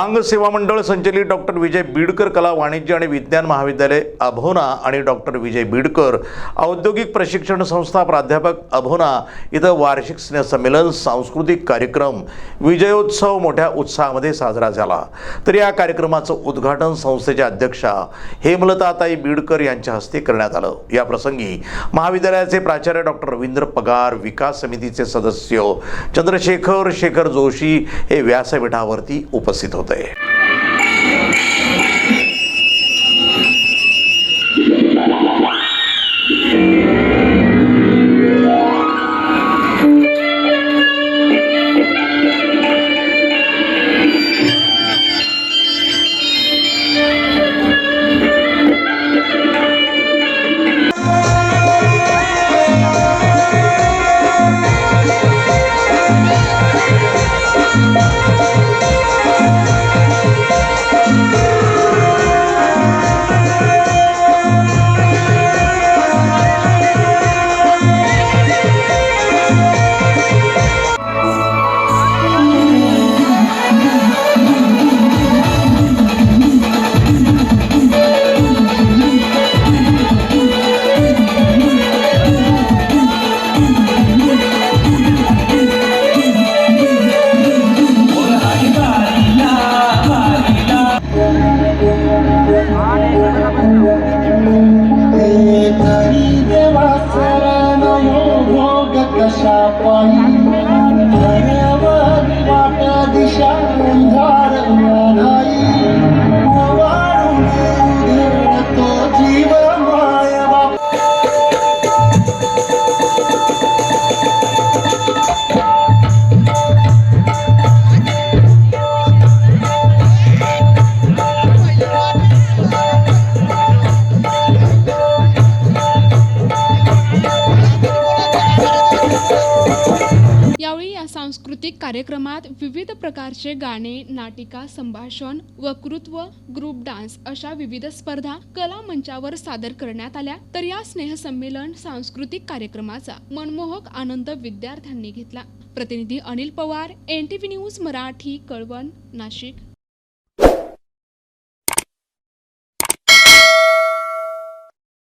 भांग सेवा मंडळ संचलित डॉक्टर विजय बीडकर कला वाणिज्य आणि विज्ञान महाविद्यालय अभोना आणि डॉक्टर विजय बीडकर औद्योगिक प्रशिक्षण संस्था प्राध्यापक अभोना इथं वार्षिक स्नेहसंमेलन सांस्कृतिक कार्यक्रम विजयोत्सव मोठ्या उत्साहामध्ये साजरा झाला। तर या कार्यक्रमाचं उद्घाटन संस्थेच्या अध्यक्षा हेमलताताई बीडकर यांच्या हस्ते करण्यात आलं। या प्रसंगी महाविद्यालयाचे प्राचार्य डॉक्टर रवींद्र पगार, विकास समितीचे सदस्य चंद्रशेखर शेखर जोशी हे व्यासपीठावरती उपस्थित होते। यावेळी या सांस्कृतिक कार्यक्रमात विविध प्रकारचे गाणे, नाटिका, संभाषण, वक्तृत्व, ग्रुप डान्स अशा विविध स्पर्धा कला मंचावर सादर करण्यात आल्या। तर या स्नेहसंमेलन सांस्कृतिक कार्यक्रमाचा मनमोहक आनंद विद्यार्थ्यांनी घेतला। प्रतिनिधी अनिल पवार, NTV न्यूज मराठी, कळवण, नाशिक।